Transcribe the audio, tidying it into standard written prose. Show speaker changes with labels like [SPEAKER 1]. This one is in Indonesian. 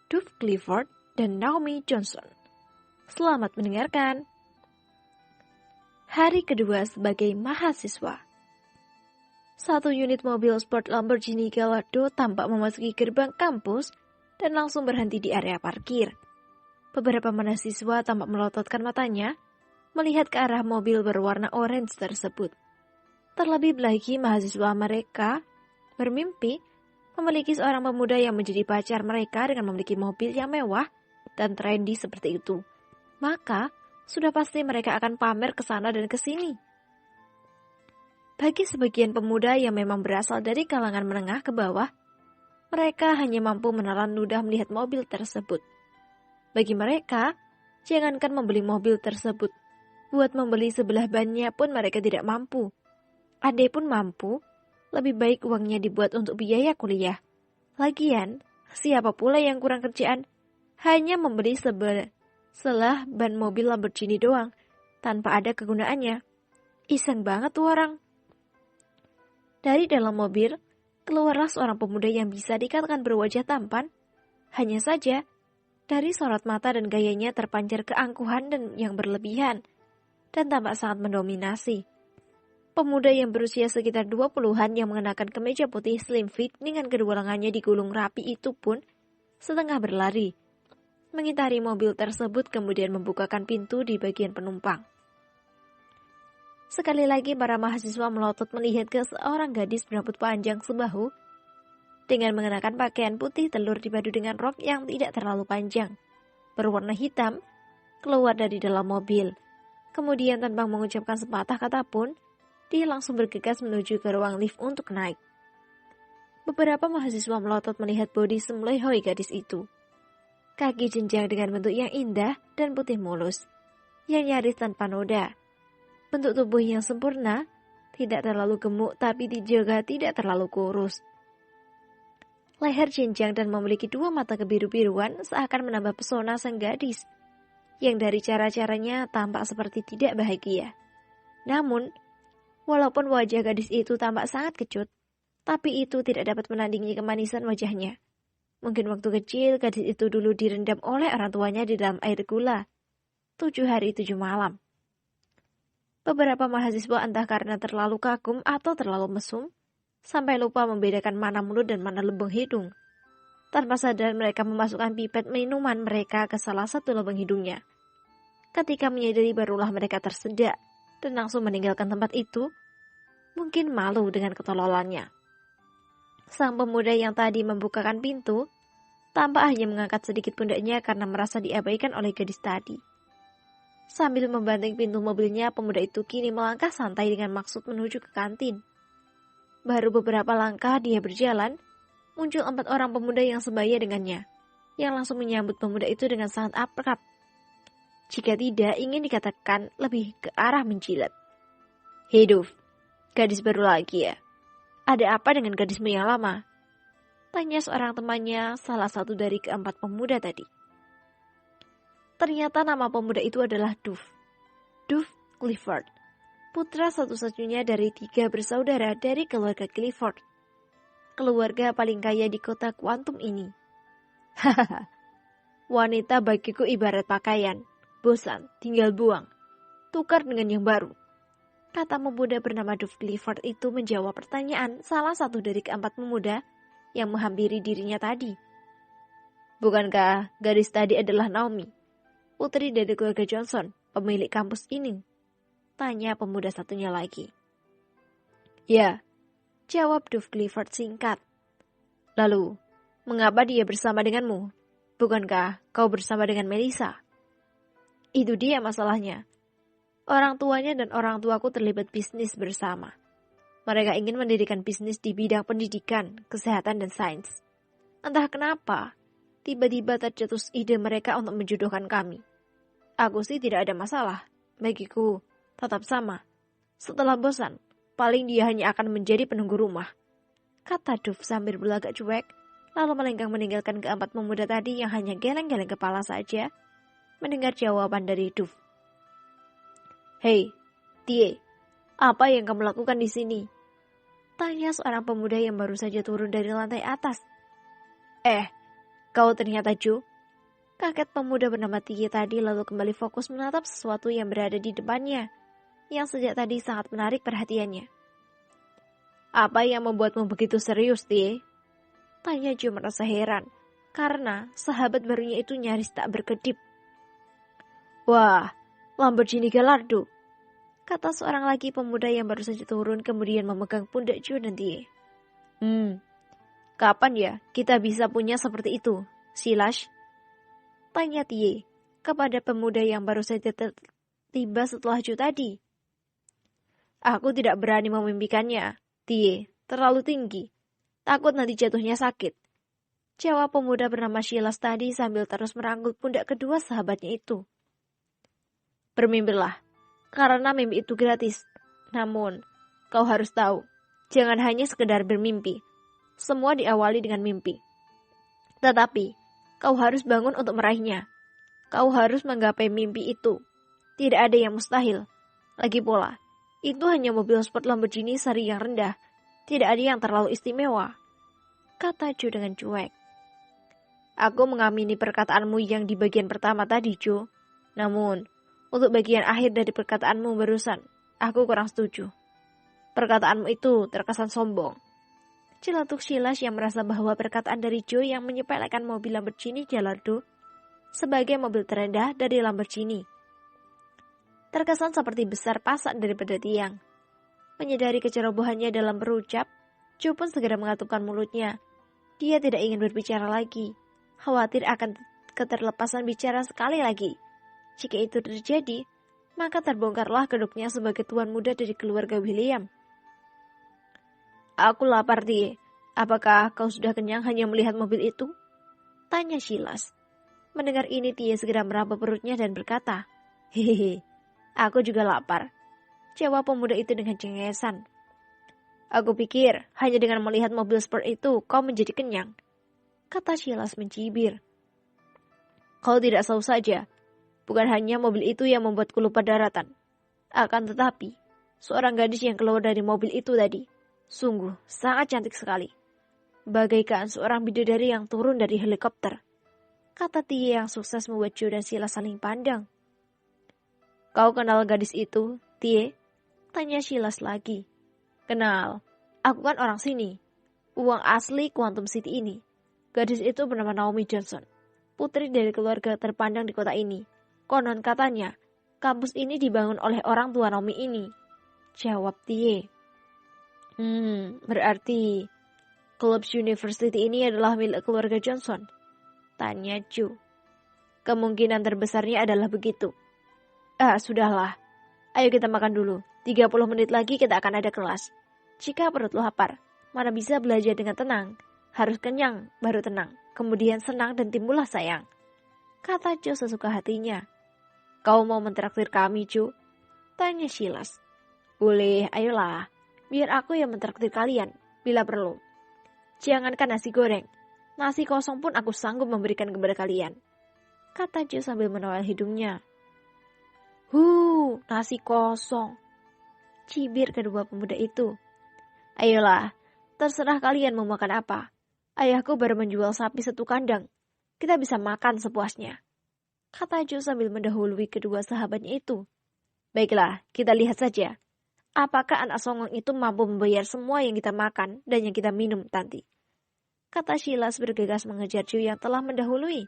[SPEAKER 1] Dove Clifford dan Naomi Johnson. Selamat mendengarkan. Hari kedua sebagai mahasiswa. Satu unit mobil sport Lamborghini Gallardo tampak memasuki gerbang kampus dan langsung berhenti di area parkir. Beberapa mahasiswa tampak melototkan matanya melihat ke arah mobil berwarna orange tersebut. Terlebih lagi mahasiswa mereka bermimpi memiliki seorang pemuda yang menjadi pacar mereka dengan memiliki mobil yang mewah dan trendy seperti itu. Maka, sudah pasti mereka akan pamer ke sana dan ke sini. Bagi sebagian pemuda yang memang berasal dari kalangan menengah ke bawah, mereka hanya mampu menelan ludah melihat mobil tersebut. Bagi mereka, jangankan membeli mobil tersebut, buat membeli sebelah bannya pun mereka tidak mampu. Andai pun mampu, lebih baik uangnya dibuat untuk biaya kuliah. Lagian, siapa pula yang kurang kerjaan? Hanya membeli selah ban mobil Lamborghini doang, tanpa ada kegunaannya. Iseng banget tuh orang. Dari dalam mobil, keluarlah seorang pemuda yang bisa dikatakan berwajah tampan. Hanya saja, dari sorot mata dan gayanya terpancar keangkuhan dan yang berlebihan, dan tampak sangat mendominasi. Pemuda yang berusia sekitar 20-an yang mengenakan kemeja putih slim fit dengan kedua lengannya digulung rapi itu pun setengah berlari, mengitari mobil tersebut kemudian membukakan pintu di bagian penumpang. Sekali lagi para mahasiswa melotot melihat ke seorang gadis berambut panjang sebahu dengan mengenakan pakaian putih telur dipadu dengan rok yang tidak terlalu panjang, berwarna hitam, keluar dari dalam mobil. Kemudian tanpa mengucapkan sepatah kata pun, dia langsung bergegas menuju ke ruang lift untuk naik. Beberapa mahasiswa melotot melihat bodi semlehoi gadis itu. Kaki jenjang dengan bentuk yang indah dan putih mulus, yang nyaris tanpa noda. Bentuk tubuh yang sempurna, tidak terlalu gemuk tapi juga tidak terlalu kurus. Leher jenjang dan memiliki dua mata kebiru-biruan seakan menambah pesona sang gadis, yang dari cara-caranya tampak seperti tidak bahagia. Namun, walaupun wajah gadis itu tampak sangat kecut, tapi itu tidak dapat menandingi kemanisan wajahnya. Mungkin waktu kecil gadis itu dulu direndam oleh orang tuanya di dalam air gula. 7 hari 7 malam. Beberapa mahasiswa entah karena terlalu kagum atau terlalu mesum, sampai lupa membedakan mana mulut dan mana lubang hidung. Tanpa sadar mereka memasukkan pipet minuman mereka ke salah satu lubang hidungnya. Ketika menyadari barulah mereka tersedak dan langsung meninggalkan tempat itu, mungkin malu dengan ketololannya. Sang pemuda yang tadi membukakan pintu, tampak hanya mengangkat sedikit pundaknya karena merasa diabaikan oleh gadis tadi. Sambil membanting pintu mobilnya, pemuda itu kini melangkah santai dengan maksud menuju ke kantin. Baru beberapa langkah dia berjalan, muncul 4 orang pemuda yang sebaya dengannya, yang langsung menyambut pemuda itu dengan sangat akrab. Jika tidak ingin dikatakan lebih ke arah menjilat. Hidup, gadis baru lagi ya? Ada apa dengan gadismu yang lama? Tanya seorang temannya, salah satu dari keempat pemuda tadi. Ternyata nama pemuda itu adalah Dove Clifford, putra satu-satunya dari 3 bersaudara dari keluarga Clifford. Keluarga paling kaya di kota kuantum ini. Hahaha, wanita bagiku ibarat pakaian, bosan, tinggal buang, tukar dengan yang baru. Kata pemuda bernama Dove Clifford itu menjawab pertanyaan salah satu dari keempat pemuda yang menghampiri dirinya tadi. Bukankah gadis tadi adalah Naomi, putri dari keluarga Johnson, pemilik kampus ini? Tanya pemuda satunya lagi. Ya, jawab Dove Clifford singkat. Lalu, mengapa dia bersama denganmu? Bukankah kau bersama dengan Melissa? Itu dia masalahnya. Orang tuanya dan orang tuaku terlibat bisnis bersama. Mereka ingin mendirikan bisnis di bidang pendidikan, kesehatan, dan sains. Entah kenapa, tiba-tiba tercetus ide mereka untuk menjodohkan kami. Aku sih tidak ada masalah. Bagiku, tetap sama. Setelah bosan, paling dia hanya akan menjadi penunggu rumah. Kata Dove sambil berlagak cuek, lalu melenggang meninggalkan keempat pemuda tadi yang hanya geleng-geleng kepala saja, mendengar jawaban dari Dove. Hei, Tie, apa yang kamu lakukan di sini? Tanya seorang pemuda yang baru saja turun dari lantai atas. Kau ternyata Jo. Kaget pemuda bernama Tie tadi lalu kembali fokus menatap sesuatu yang berada di depannya, yang sejak tadi sangat menarik perhatiannya. Apa yang membuatmu begitu serius, Tie? Tanya Jo merasa heran, karena sahabat barunya itu nyaris tak berkedip. Wah, Lamborghini Gallardo, kata seorang lagi pemuda yang baru saja turun kemudian memegang pundak Jo dan Tie. Kapan ya kita bisa punya seperti itu, Silas? Tanya Tie kepada pemuda yang baru saja tiba setelah Jo tadi. Aku tidak berani memimpikannya, Tie, terlalu tinggi. Takut nanti jatuhnya sakit. Jawab pemuda bernama Silas tadi sambil terus merangkul pundak kedua sahabatnya itu. Bermimpilah, karena mimpi itu gratis. Namun, kau harus tahu, jangan hanya sekedar bermimpi. Semua diawali dengan mimpi. Tetapi, kau harus bangun untuk meraihnya. Kau harus menggapai mimpi itu. Tidak ada yang mustahil. Lagi pula, itu hanya mobil sport Lamborghini seri yang rendah. Tidak ada yang terlalu istimewa, kata Jo dengan cuek. Aku mengamini perkataanmu yang di bagian pertama tadi, Jo. Namun, untuk bagian akhir dari perkataanmu barusan, aku kurang setuju. Perkataanmu itu terkesan sombong. Celetuk Silas yang merasa bahwa perkataan dari Jo yang menyepelekan mobil Lamborghini Gallardo sebagai mobil terendah dari Lamborghini terkesan seperti besar pasak daripada tiang. Menyadari kecerobohannya dalam berucap, Jo pun segera mengatupkan mulutnya. Dia tidak ingin berbicara lagi, khawatir akan keterlepasan bicara sekali lagi. Jika itu terjadi, maka terbongkarlah kedoknya sebagai tuan muda dari keluarga William. Aku lapar, Tie. Apakah kau sudah kenyang hanya melihat mobil itu? Tanya Silas. Mendengar ini, Tie segera meraba perutnya dan berkata, Hehehe, aku juga lapar. Jawab pemuda itu dengan cengesan. Aku pikir hanya dengan melihat mobil sport itu kau menjadi kenyang, kata Silas mencibir. Kau tidak tahu saja, bukan hanya mobil itu yang membuatku lupa daratan. Akan tetapi, seorang gadis yang keluar dari mobil itu tadi, sungguh sangat cantik sekali. Bagaikan seorang bidadari yang turun dari helikopter, kata Tie yang sukses membuat Jo dan Silas saling pandang. Kau kenal gadis itu, Tie? Tanya Silas lagi. Kenal, aku kan orang sini. Uang asli Quantum City ini. Gadis itu bernama Naomi Johnson. Putri dari keluarga terpandang di kota ini. Konon katanya, kampus ini dibangun oleh orang tua Naomi ini. Jawab Tie. Berarti Clubs University ini adalah milik keluarga Johnson. Tanya Jo. Kemungkinan terbesarnya adalah begitu. Sudahlah. Ayo kita makan dulu. 30 menit lagi kita akan ada kelas. Jika perut lapar, mana bisa belajar dengan tenang. Harus kenyang, baru tenang. Kemudian senang dan timbullah sayang. Kata Jo sesuka hatinya. Kau mau mentraktir kami, Jo? Tanya Silas. Boleh, ayolah. Biar aku yang mentraktir kalian, bila perlu. Jangankan nasi goreng. Nasi kosong pun aku sanggup memberikan kepada kalian. Kata Jo sambil menoleh hidungnya. Nasi kosong. Cibir kedua pemuda itu. Ayolah, terserah kalian mau makan apa. Ayahku baru menjual sapi 1 kandang. Kita bisa makan sepuasnya. Kata Jo sambil mendahului kedua sahabatnya itu. Baiklah, kita lihat saja. Apakah anak songong itu mampu membayar semua yang kita makan dan yang kita minum nanti? Kata Silas bergegas mengejar Jo yang telah mendahului.